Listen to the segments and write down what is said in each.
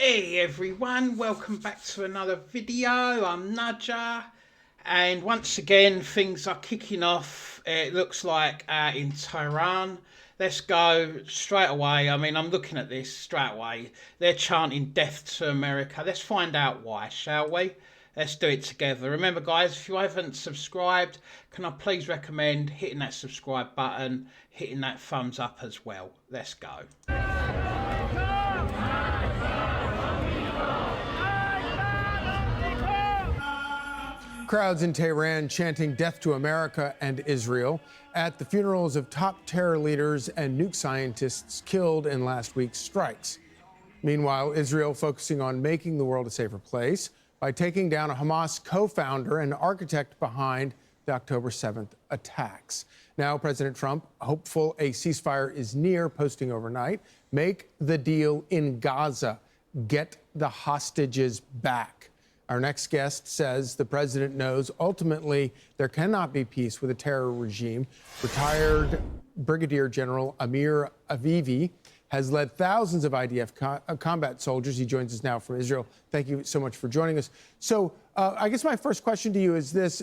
Hey everyone, welcome back to another video. I'm Nudger, and once again things are kicking off. It looks like in Tehran. Let's go straight away. I mean, I'm looking at this straight away. They're chanting death to America. Let's find out why, shall we? Let's do it together. Remember guys, if you haven't subscribed, can I please recommend hitting that subscribe button, hitting that thumbs up as well. Let's go. Crowds in Tehran chanting death to America and Israel at the funerals of top terror leaders and nuke scientists killed in last week's strikes. Meanwhile, Israel focusing on making the world a safer place by taking down a Hamas co-founder and architect behind the October 7th attacks. Now, President Trump, hopeful a ceasefire is near, posting overnight, make the deal in Gaza, get the hostages back. Our next guest says the president knows ultimately there cannot be peace with a terror regime. Retired Brigadier General Amir Avivi has led thousands of IDF combat soldiers. He joins us now from Israel. Thank you so much for joining us. So I guess my first question to you is this.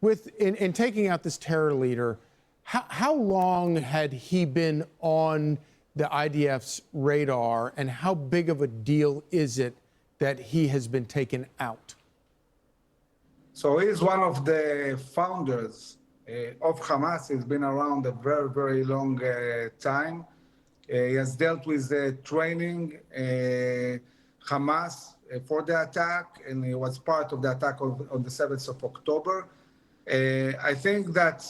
In taking out this terror leader, how long had he been on the IDF's radar, and how big of a deal is it that he has been taken out? So he's one of the founders of Hamas. He's been around a very, very long time. He has dealt with training Hamas for the attack, and he was part of the attack on the 7th of October. I think that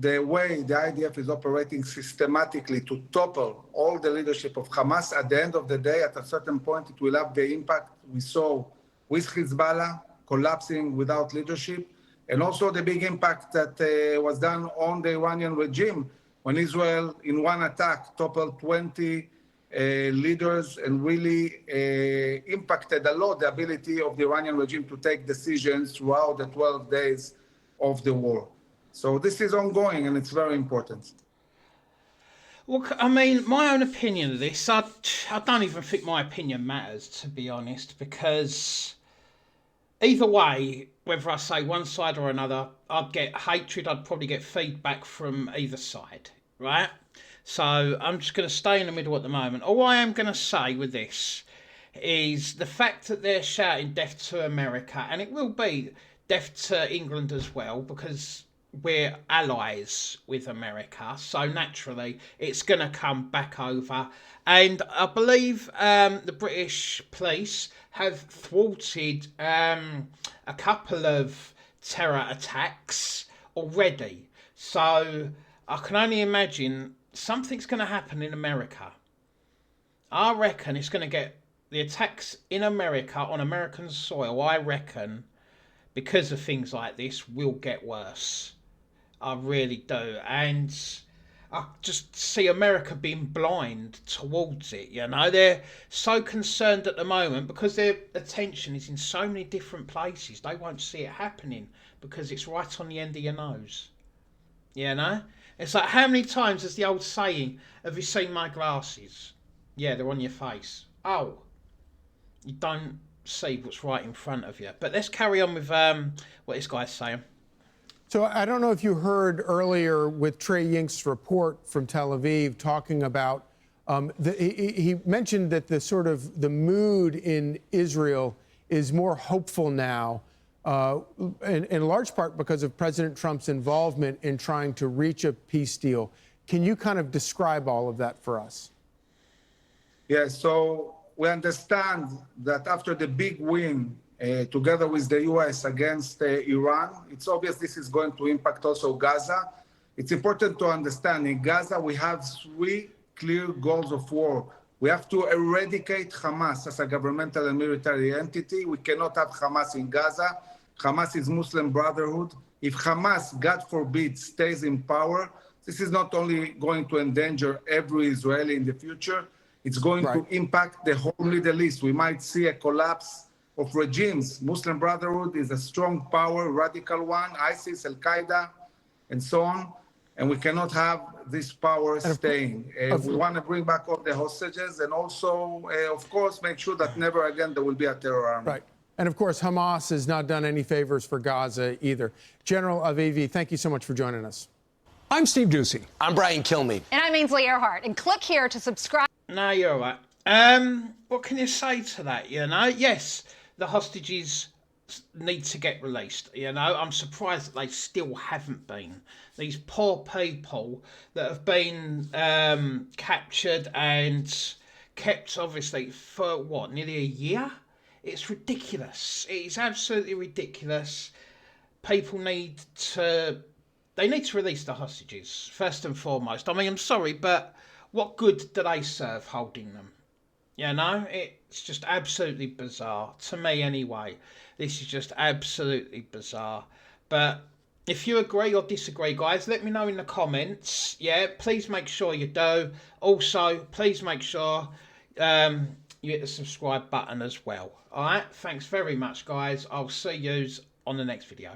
the way the IDF is operating systematically to topple all the leadership of Hamas, at the end of the day, at a certain point, it will have the impact we saw with Hezbollah collapsing without leadership, and also the big impact that was done on the Iranian regime when Israel, in one attack, toppled 20 leaders and really impacted a lot the ability of the Iranian regime to take decisions throughout the 12 days of the war. So this is ongoing, and it's very important. Well, I mean, my own opinion of this, I don't even think my opinion matters, to be honest, because either way, whether I say one side or another, I'd get hatred, I'd probably get feedback from either side, right? So I'm just going to stay in the middle at the moment. All I am going to say with this is the fact that they're shouting death to America, and it will be death to England as well, because we're allies with America, so naturally it's going to come back over. And I believe the British police have thwarted a couple of terror attacks already, so I can only imagine something's going to happen in America. I reckon it's going to get the attacks in America on American soil, I reckon, because of things like this, will get worse. I really do. And I just see America being blind towards it, you know. They're so concerned at the moment because their attention is in so many different places. They won't see it happening because it's right on the end of your nose. You know? It's like, how many times has the old saying, have you seen my glasses? Yeah, they're on your face. Oh, you don't see what's right in front of you. But let's carry on with what this guy's saying. So I don't know if you heard earlier with Trey Yink's report from Tel Aviv talking about, he mentioned that the mood in Israel is more hopeful now, in large part because of President Trump's involvement in trying to reach a peace deal. Can you kind of describe all of that for us? Yeah, so we understand that after the big win together with the U.S. against Iran, it's obvious this is going to impact also Gaza. It's important to understand in Gaza we have three clear goals of war. We have to eradicate Hamas as a governmental and military entity. We cannot have Hamas in Gaza. Hamas is Muslim Brotherhood. If Hamas, God forbid, stays in power, this is not only going to endanger every Israeli in the future, it's going to impact the whole Middle East. We might see a collapse of regimes. Muslim Brotherhood is a strong power, radical one, ISIS, Al-Qaeda, and so on. and we cannot have this power staying. We want to bring back all the hostages, and also, of course, make sure that never again there will be a terror army. Right. And of course, Hamas has not done any favors for Gaza either. General Avivi, thank you so much for joining us. I'm Steve Doocy. I'm Brian Kilmeade. And I'm Ainsley Earhart. And click here to subscribe. No, you're all right. What can you say to that, you know? Yes, the hostages need to get released, you know? I'm surprised that they still haven't been. These poor people that have been captured and kept, obviously, for, what, nearly a year? It's ridiculous. It's absolutely ridiculous. People need to... They need to release the hostages, first and foremost. I mean, I'm sorry, but what good do they serve holding them? You know, it's just absolutely bizarre. To me, anyway. This is just absolutely bizarre. But if you agree or disagree, guys, let me know in the comments. Yeah, please make sure you do. Also, please make sure you hit the subscribe button as well. All right, thanks very much, guys. I'll see you on the next video.